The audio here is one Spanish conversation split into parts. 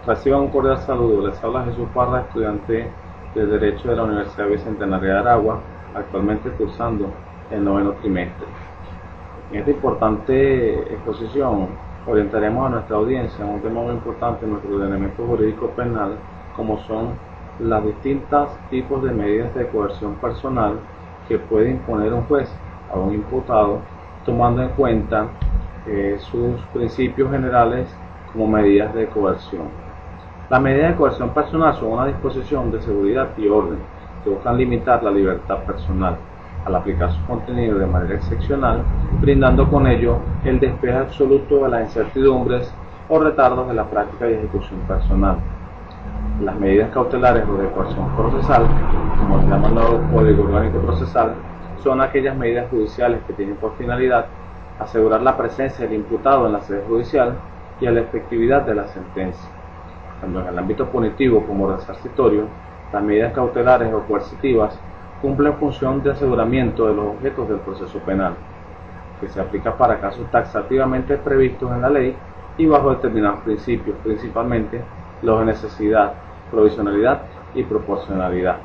Reciban un cordial saludo. Les habla Jesús Parra, estudiante de Derecho de la Universidad Bicentenaria de Aragua, actualmente cursando el noveno trimestre. En esta importante exposición orientaremos a nuestra audiencia en un tema muy importante en nuestro ordenamiento jurídico penal, como son los distintos tipos de medidas de coerción personal que puede imponer un juez a un imputado, tomando en cuenta sus principios generales como medidas de coerción. Las medidas de coerción personal son una disposición de seguridad y orden que buscan limitar la libertad personal al aplicar su contenido de manera excepcional, brindando con ello el despeje absoluto de las incertidumbres o retardos de la práctica y ejecución personal. Las medidas cautelares o de coerción procesal, como se llama el nuevo Código Orgánico Procesal, son aquellas medidas judiciales que tienen por finalidad asegurar la presencia del imputado en la sede judicial y a la efectividad de la sentencia. Tanto en el ámbito punitivo como resarcitorio, las medidas cautelares o coercitivas cumplen función de aseguramiento de los objetos del proceso penal, que se aplica para casos taxativamente previstos en la ley y bajo determinados principios, principalmente los de necesidad, provisionalidad y proporcionalidad.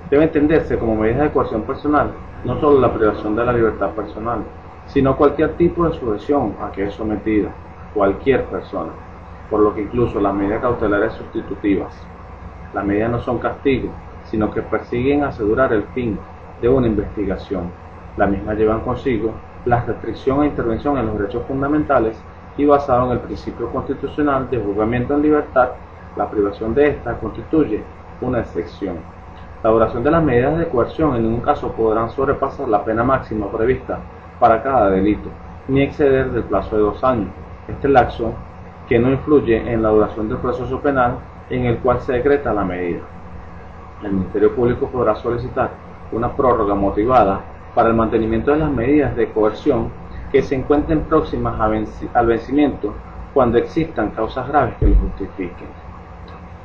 Debe entenderse como medidas de coerción personal no solo la privación de la libertad personal, sino cualquier tipo de sujeción a que es sometida cualquier persona, por lo que incluso las medidas cautelares sustitutivas. Las medidas no son castigos, sino que persiguen asegurar el fin de una investigación. Las mismas llevan consigo la restricción e intervención en los derechos fundamentales y basado en el principio constitucional de juzgamiento en libertad, la privación de esta constituye una excepción. La duración de las medidas de coerción en ningún caso podrán sobrepasar la pena máxima prevista para cada delito, ni exceder del plazo de 2 años. Este lapso que no influye en la duración del proceso penal en el cual se decreta la medida. El Ministerio Público podrá solicitar una prórroga motivada para el mantenimiento de las medidas de coerción que se encuentren próximas al vencimiento cuando existan causas graves que lo justifiquen.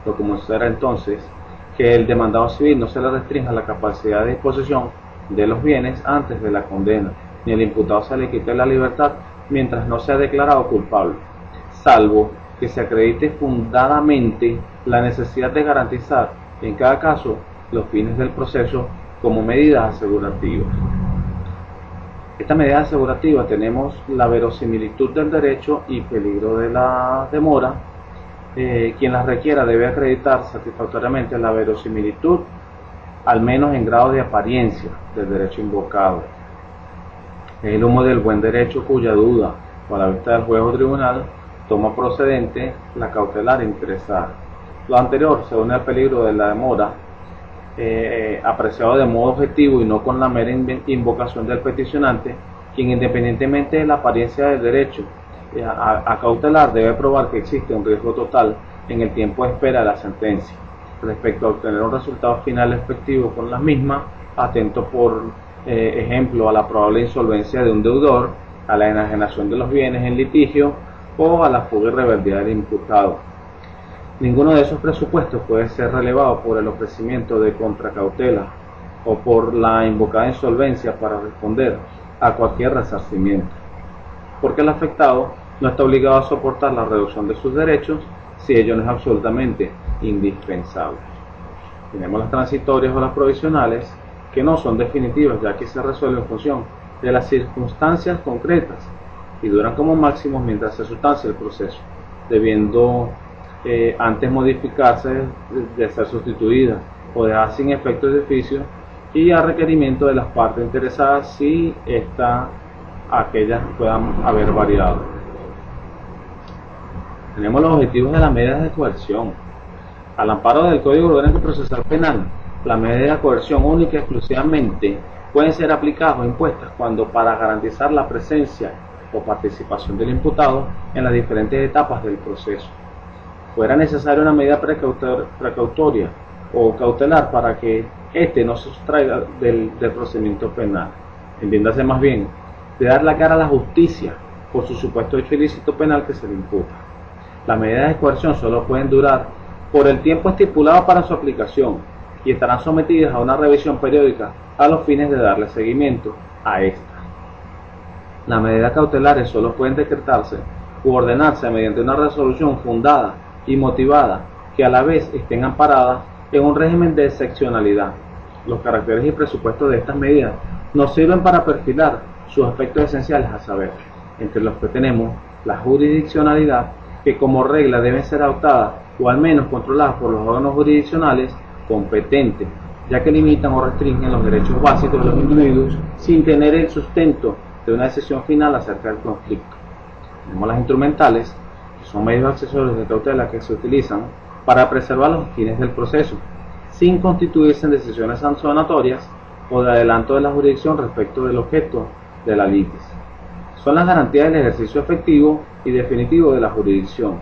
Lo común será entonces que el demandado civil no se le restrinja la capacidad de disposición de los bienes antes de la condena, ni al imputado se le quite la libertad mientras no sea declarado culpable, salvo que se acredite fundadamente la necesidad de garantizar en cada caso los fines del proceso como medidas asegurativas. Esta medida asegurativa tenemos la verosimilitud del derecho y peligro de la demora. Quien las requiera debe acreditar satisfactoriamente la verosimilitud, al menos en grado de apariencia del derecho invocado. Es el humo del buen derecho cuya duda, o a la vista del juez o tribunal, toma procedente la cautelar interesada. Lo anterior se une al peligro de la demora, apreciado de modo objetivo y no con la mera invocación del peticionante, quien independientemente de la apariencia del derecho a cautelar debe probar que existe un riesgo total en el tiempo de espera de la sentencia. Respecto a obtener un resultado final efectivo con las mismas, atento por ejemplo a la probable insolvencia de un deudor, a la enajenación de los bienes en litigio o a la fuga y rebeldía del imputado. Ninguno de esos presupuestos puede ser relevado por el ofrecimiento de contracautela o por la invocada insolvencia para responder a cualquier resarcimiento, porque el afectado no está obligado a soportar la reducción de sus derechos si ello no es absolutamente indispensable. Tenemos las transitorias o las provisionales, que no son definitivas, ya que se resuelven en función de las circunstancias concretas y duran como máximo mientras se sustancia el proceso, debiendo antes modificarse de ser sustituidas o dejar sin efecto de oficio y a requerimiento de las partes interesadas si aquellas puedan haber variado. Tenemos los objetivos de las medidas de coerción. Al amparo del Código Orgánico Procesal Penal, las medidas de coerción única y exclusivamente pueden ser aplicadas o impuestas cuando, para garantizar la presencia o participación del imputado en las diferentes etapas del proceso, fuera necesaria una medida precautoria o cautelar para que éste no se sustraiga del procedimiento penal. Entiéndase más bien, de dar la cara a la justicia por su supuesto hecho ilícito penal que se le imputa. Las medidas de coerción solo pueden durar por el tiempo estipulado para su aplicación y estarán sometidas a una revisión periódica a los fines de darle seguimiento a esta. Las medidas cautelares solo pueden decretarse u ordenarse mediante una resolución fundada y motivada, que a la vez estén amparadas en un régimen de excepcionalidad. Los caracteres y presupuestos de estas medidas nos sirven para perfilar sus aspectos esenciales, a saber, entre los que tenemos la jurisdiccionalidad, que como regla deben ser adoptadas o al menos controladas por los órganos jurisdiccionales competentes, ya que limitan o restringen los derechos básicos de los individuos sin tener el sustento de una decisión final acerca del conflicto. Tenemos las instrumentales, que son medios accesorios de cautela que se utilizan para preservar los fines del proceso, sin constituirse en decisiones sancionatorias o de adelanto de la jurisdicción respecto del objeto de la litis. Son las garantías del ejercicio efectivo y definitivo de la jurisdicción,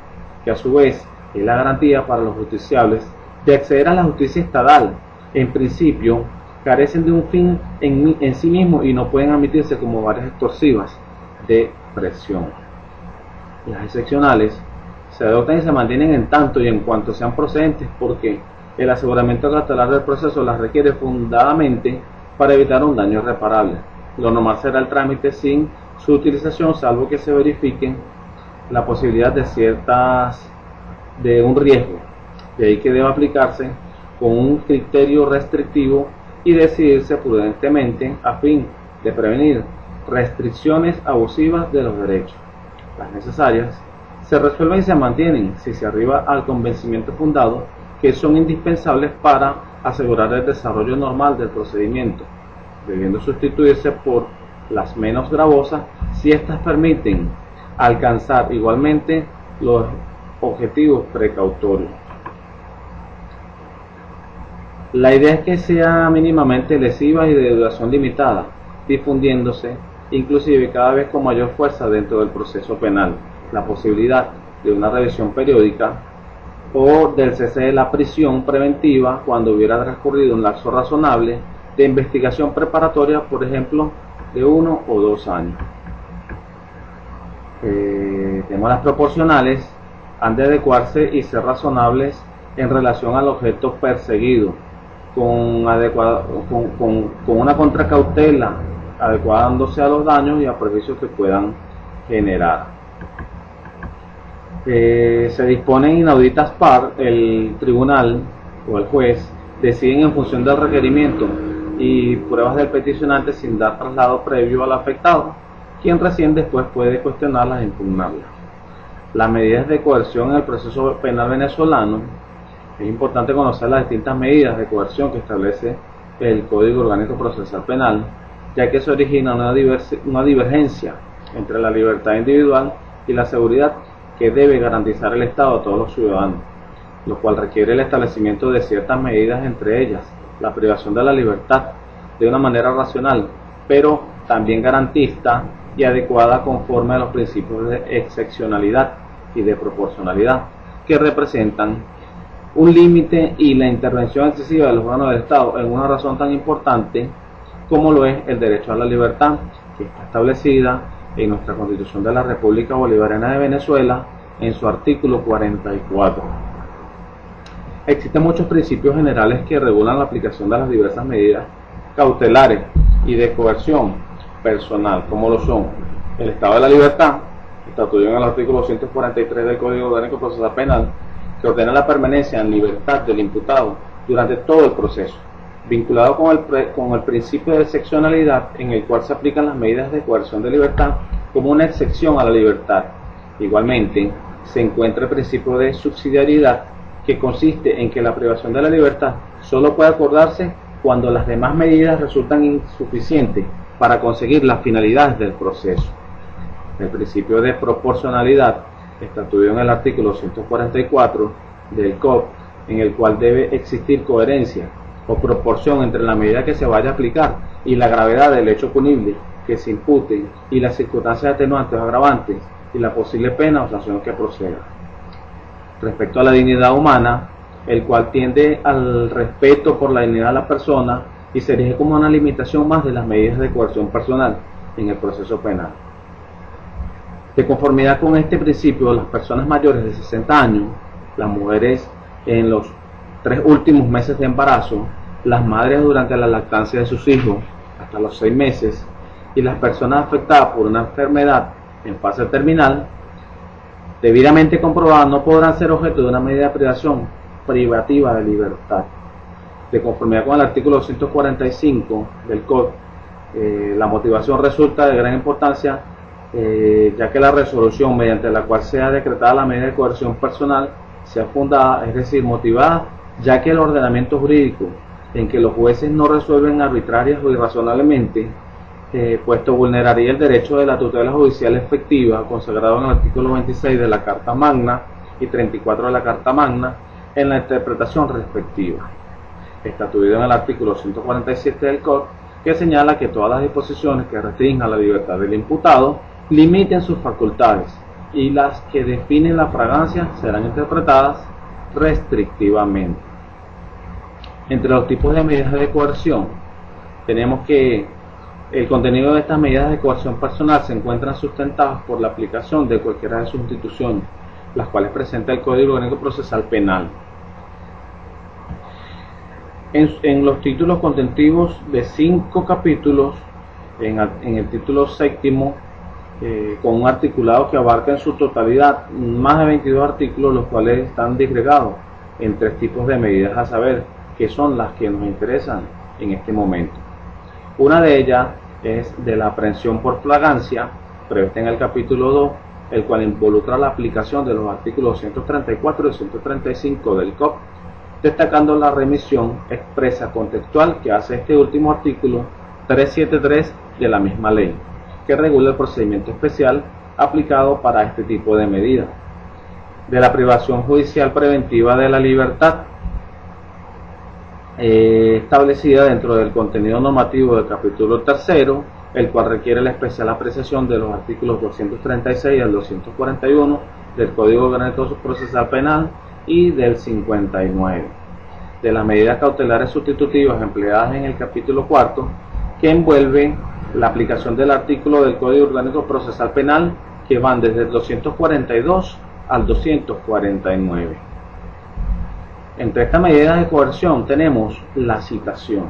que a su vez es la garantía para los justiciables de acceder a la justicia estatal. En principio, carecen de un fin en sí mismo y no pueden admitirse como varias extorsivas de presión. Las excepcionales se adoptan y se mantienen en tanto y en cuanto sean procedentes, porque el aseguramiento cautelar del proceso las requiere fundadamente para evitar un daño irreparable. Lo normal será el trámite sin su utilización, salvo que se verifique la posibilidad de un riesgo. De ahí que debe aplicarse con un criterio restrictivo y decidirse prudentemente a fin de prevenir restricciones abusivas de los derechos. Las necesarias se resuelven y se mantienen si se arriba al convencimiento fundado que son indispensables para asegurar el desarrollo normal del procedimiento, debiendo sustituirse por las menos gravosas si éstas permiten alcanzar igualmente los objetivos precautorios. La idea es que sea mínimamente lesiva y de duración limitada, difundiéndose inclusive cada vez con mayor fuerza dentro del proceso penal la posibilidad de una revisión periódica o del cese de la prisión preventiva cuando hubiera transcurrido un lapso razonable de investigación preparatoria, por ejemplo, de 1 o 2 años. Tenemos las proporcionales, han de adecuarse y ser razonables en relación al objeto perseguido, con una contracautela adecuándose a los daños y a perjuicios que puedan generar. Se disponen inauditas par, el tribunal o el juez deciden en función del requerimiento y pruebas del peticionante sin dar traslado previo al afectado, quien recién después puede cuestionarlas e impugnarlas. Las medidas de coerción en el proceso penal venezolano: es importante conocer las distintas medidas de coerción que establece el Código Orgánico Procesal Penal, ya que se origina una divergencia entre la libertad individual y la seguridad que debe garantizar el Estado a todos los ciudadanos, lo cual requiere el establecimiento de ciertas medidas, entre ellas la privación de la libertad de una manera racional, pero también garantista y adecuada conforme a los principios de excepcionalidad y de proporcionalidad, que representan un límite y la intervención excesiva de los órganos del Estado en una razón tan importante como lo es el derecho a la libertad, que está establecida en nuestra Constitución de la República Bolivariana de Venezuela en su artículo 44. Existen muchos principios generales que regulan la aplicación de las diversas medidas cautelares y de coerción personal, como lo son el estado de la libertad, estatuido en el artículo 243 del Código Orgánico Procesal Penal, que ordena la permanencia en libertad del imputado durante todo el proceso, vinculado con el principio de excepcionalidad, en el cual se aplican las medidas de coerción de libertad como una excepción a la libertad. Igualmente, se encuentra el principio de subsidiariedad, que consiste en que la privación de la libertad solo puede acordarse cuando las demás medidas resultan insuficientes para conseguir las finalidades del proceso. El principio de proporcionalidad, estatuido en el artículo 144 del COP, en el cual debe existir coherencia o proporción entre la medida que se vaya a aplicar y la gravedad del hecho punible que se impute y las circunstancias atenuantes o agravantes y la posible pena o sanción que proceda. Respecto a la dignidad humana, el cual tiende al respeto por la dignidad de la persona y se erige como una limitación más de las medidas de coerción personal en el proceso penal. De conformidad con este principio, las personas mayores de 60 años, las mujeres en los 3 últimos meses de embarazo, las madres durante la lactancia de sus hijos hasta los 6 meses y las personas afectadas por una enfermedad en fase terminal debidamente comprobadas no podrán ser objeto de una medida de privación privativa de libertad. De conformidad con el artículo 245 del COD, la motivación resulta de gran importancia, ya que la resolución mediante la cual sea decretada la medida de coerción personal sea fundada, es decir, motivada, ya que el ordenamiento jurídico en que los jueces no resuelven arbitrarias o irrazonablemente, puesto vulneraría el derecho de la tutela judicial efectiva consagrado en el artículo 26 de la Carta Magna y 34 de la Carta Magna en la interpretación respectiva, estatuido en el artículo 147 del COD, que señala que todas las disposiciones que restrinjan la libertad del imputado limiten sus facultades y las que definen la fragancia serán interpretadas restrictivamente. Entre los tipos de medidas de coerción tenemos que el contenido de estas medidas de coerción personal se encuentran sustentadas por la aplicación de cualquiera de sus instituciones, las cuales presenta el Código Orgánico Procesal Penal. En los títulos contentivos de 5 capítulos, en el título séptimo, con un articulado que abarca en su totalidad más de 22 artículos, los cuales están disgregados en 3 tipos de medidas, a saber, que son las que nos interesan en este momento. Una de ellas es de la aprehensión por flagrancia, prevista en el capítulo 2, el cual involucra la aplicación de los artículos 134 y 135 del COP, destacando la remisión expresa contextual que hace este último artículo 373 de la misma ley, que regula el procedimiento especial aplicado para este tipo de medidas. De la privación judicial preventiva de la libertad, establecida dentro del contenido normativo del capítulo 3, el cual requiere la especial apreciación de los artículos 236 al 241 del Código Orgánico Procesal Penal y del 59. De las medidas cautelares sustitutivas empleadas en el capítulo 4, que envuelve la aplicación del artículo del Código Orgánico Procesal Penal, que van desde el 242 al 249. Entre estas medidas de coerción tenemos la citación.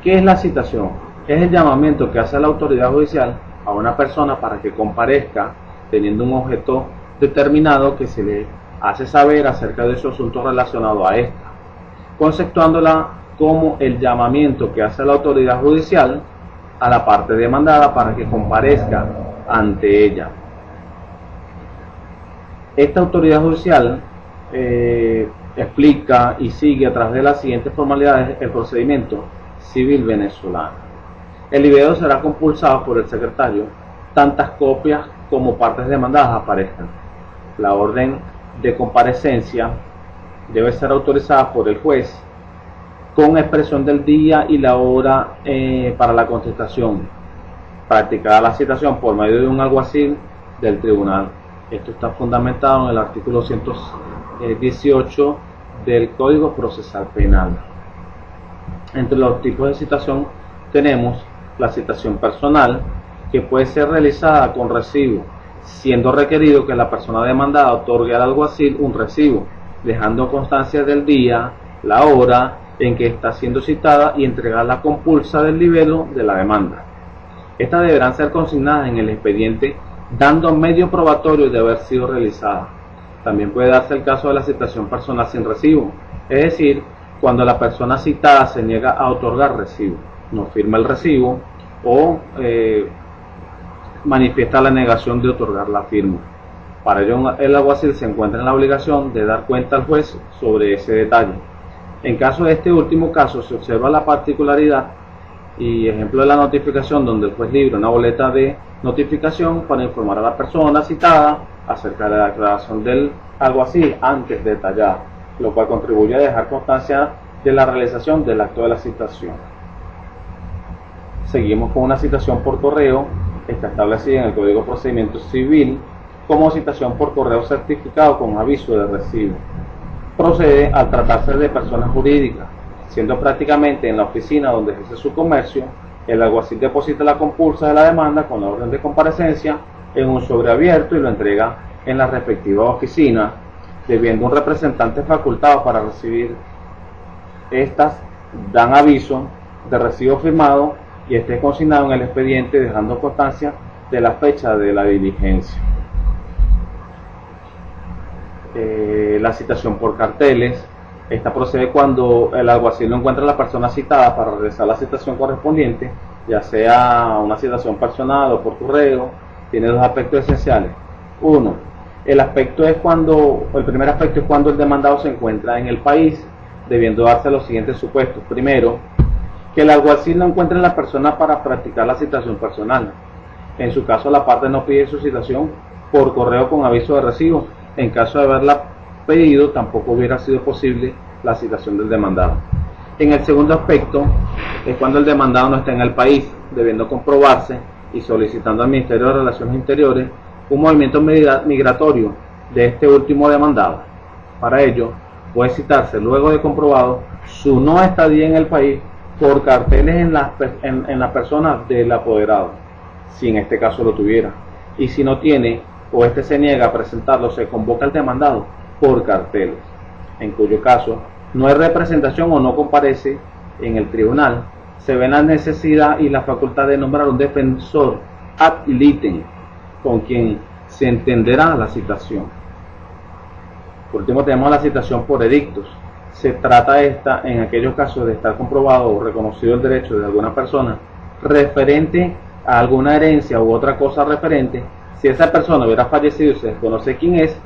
¿Qué es la citación? Es el llamamiento que hace la autoridad judicial a una persona para que comparezca teniendo un objeto determinado que se le hace saber acerca de su asunto relacionado a esta, conceptuándola como el llamamiento que hace la autoridad judicial a la parte demandada para que comparezca ante ella. Esta autoridad judicial explica y sigue a través de las siguientes formalidades el procedimiento civil venezolano. El video será compulsado por el secretario tantas copias como partes demandadas aparezcan. La orden de comparecencia debe ser autorizada por el juez con expresión del día y la hora para la contestación. Practicada la citación por medio de un alguacil del tribunal. Esto está fundamentado en el artículo 118 del Código Procesal Penal. Entre los tipos de citación tenemos la citación personal, que puede ser realizada con recibo, siendo requerido que la persona demandada otorgue al alguacil un recibo, dejando constancia del día, la hora en que está siendo citada y entregar la compulsa del libelo de la demanda. Estas deberán ser consignadas en el expediente, dando medio probatorio de haber sido realizada. También puede darse el caso de la citación personal sin recibo, es decir, cuando la persona citada se niega a otorgar recibo, no firma el recibo o manifiesta la negación de otorgar la firma. Para ello, el alguacil se encuentra en la obligación de dar cuenta al juez sobre ese detalle. En caso de este último caso, se observa la particularidad y ejemplo de la notificación, donde el juez libra una boleta de notificación para informar a la persona citada acerca de la declaración del alguacil antes detallada, lo cual contribuye a dejar constancia de la realización del acto de la citación. Seguimos con una citación por correo. Está establecida en el Código de Procedimiento Civil como citación por correo certificado con aviso de recibo. Procede al tratarse de personas jurídicas, siendo prácticamente en la oficina donde ejerce su comercio, el alguacil deposita la compulsa de la demanda con la orden de comparecencia en un sobre abierto y lo entrega en la respectiva oficina, debiendo un representante facultado para recibir estas, dan aviso de recibo firmado y esté consignado en el expediente, dejando constancia de la fecha de la diligencia. La citación por carteles. Esta procede cuando el alguacil no encuentra a la persona citada para realizar la citación correspondiente, ya sea una citación personal o por correo. Tiene dos aspectos esenciales. Uno, el primer aspecto es cuando el demandado se encuentra en el país, debiendo darse los siguientes supuestos. Primero, que el alguacil no encuentre a la persona para practicar la citación personal. En su caso, la parte no pide su citación por correo con aviso de recibo. En caso de haberla pedido, tampoco hubiera sido posible la citación del demandado. En el segundo aspecto es cuando el demandado no está en el país, debiendo comprobarse y solicitando al Ministerio de Relaciones Interiores un movimiento migratorio de este último demandado. Para ello, puede citarse luego de comprobado su no estadía en el país por carteles en la persona del apoderado, si en este caso lo tuviera. Y si no tiene o este se niega a presentarlo, se convoca al demandado por carteles, en cuyo caso no hay representación o no comparece en el tribunal. Se ve la necesidad y la facultad de nombrar un defensor ad litem con quien se entenderá la citación. Por último, tenemos la citación por edictos. Se trata esta en aquellos casos de estar comprobado o reconocido el derecho de alguna persona referente a alguna herencia u otra cosa referente. Si esa persona hubiera fallecido y se desconoce quién es,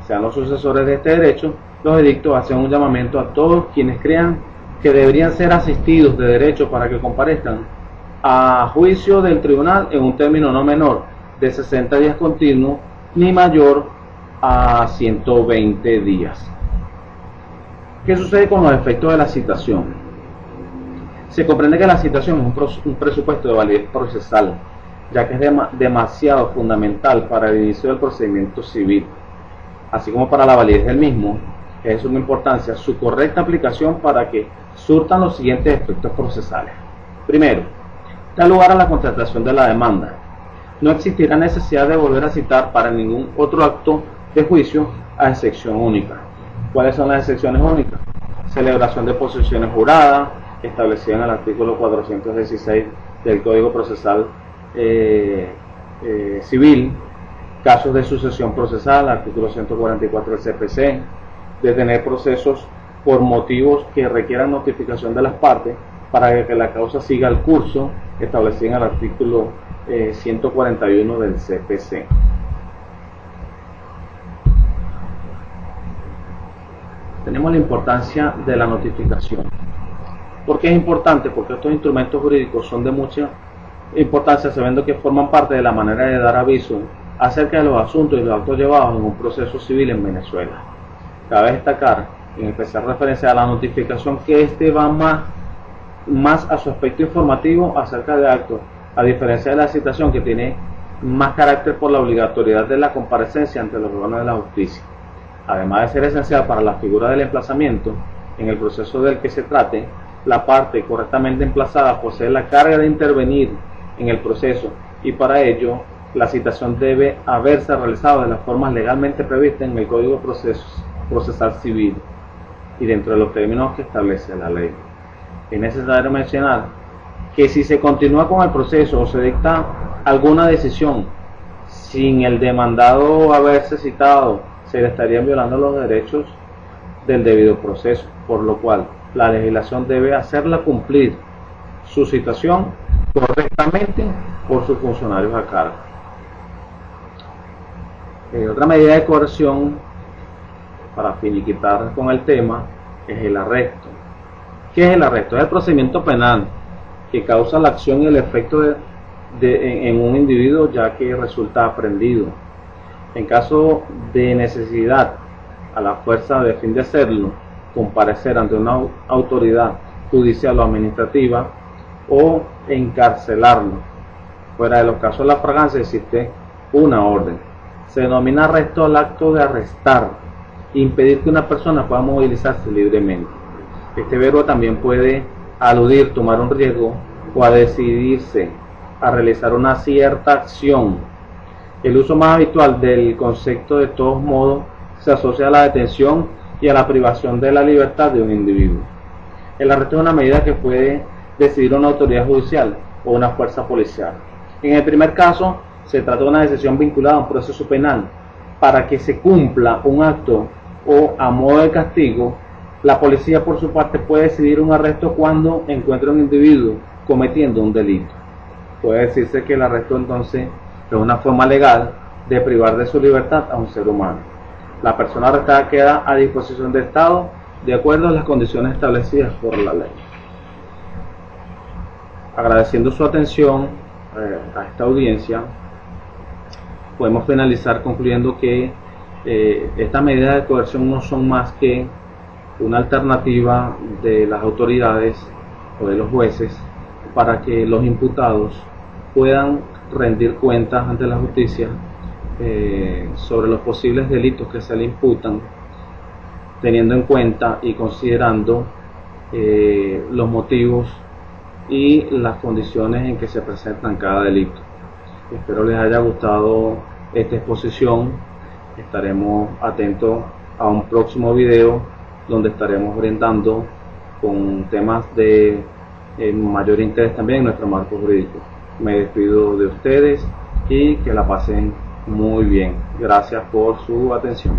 sean los sucesores de este derecho, los edictos hacen un llamamiento a todos quienes crean que deberían ser asistidos de derecho para que comparezcan a juicio del tribunal en un término no menor de 60 días continuos ni mayor a 120 días. ¿Qué sucede con los efectos de la citación? Se comprende que la citación es un presupuesto de validez procesal, ya que es demasiado fundamental para el inicio del procedimiento civil, así como para la validez del mismo. Es de suma importancia su correcta aplicación para que surtan los siguientes efectos procesales. Primero, da lugar a la contratación de la demanda. No existirá necesidad de volver a citar para ningún otro acto de juicio a excepción única. ¿Cuáles son las excepciones únicas? Celebración de posiciones juradas, establecida en el artículo 416 del Código Procesal Civil, casos de sucesión procesal, artículo 144 del CPC, detener procesos por motivos que requieran notificación de las partes para que la causa siga el curso establecido en el artículo 141 del CPC. Tenemos la importancia de la notificación. ¿Por qué es importante? Porque estos instrumentos jurídicos son de mucha importancia, sabiendo que forman parte de la manera de dar aviso acerca de los asuntos y los actos llevados en un proceso civil en Venezuela. Cabe destacar, en especial referencia a la notificación, que este va más a su aspecto informativo acerca de actos, a diferencia de la citación, que tiene más carácter por la obligatoriedad de la comparecencia ante los órganos de la justicia. Además de ser esencial para la figura del emplazamiento, en el proceso del que se trate, la parte correctamente emplazada posee la carga de intervenir en el proceso, y para ello la citación debe haberse realizado de las formas legalmente previstas en el Código Procesal Civil y dentro de los términos que establece la ley. Es necesario mencionar que si se continúa con el proceso o se dicta alguna decisión sin el demandado haberse citado, se le estarían violando los derechos del debido proceso, por lo cual la legislación debe hacerla cumplir su citación correctamente por sus funcionarios a cargo. Otra medida de coerción para finiquitar con el tema es el arresto. ¿Qué es el arresto? Es el procedimiento penal que causa la acción y el efecto en un individuo, ya que resulta aprehendido. En caso de necesidad, a la fuerza de fin de hacerlo, comparecer ante una autoridad judicial o administrativa o encarcelarlo. Fuera de los casos de la fragancia existe una orden. Se denomina arresto al acto de arrestar, impedir que una persona pueda movilizarse libremente. Este verbo también puede aludir tomar un riesgo o a decidirse a realizar una cierta acción. El uso más habitual del concepto, de todos modos, se asocia a la detención y a la privación de la libertad de un individuo. El arresto es una medida que puede decidir una autoridad judicial o una fuerza policial. En el primer caso, se trata de una decisión vinculada a un proceso penal para que se cumpla un acto o a modo de castigo, la policía por su parte puede decidir un arresto cuando encuentre un individuo cometiendo un delito. Puede decirse que el arresto entonces es una forma legal de privar de su libertad a un ser humano. La persona arrestada queda a disposición del Estado de acuerdo a las condiciones establecidas por la ley. Agradeciendo su atención a esta audiencia, podemos finalizar concluyendo que estas medidas de coerción no son más que una alternativa de las autoridades o de los jueces para que los imputados puedan rendir cuentas ante la justicia sobre los posibles delitos que se le imputan, teniendo en cuenta y considerando los motivos y las condiciones en que se presentan cada delito. Espero les haya gustado esta exposición. Estaremos atentos a un próximo video donde estaremos brindando con temas de mayor interés también en nuestro marco jurídico. Me despido de ustedes y que la pasen muy bien. Gracias por su atención.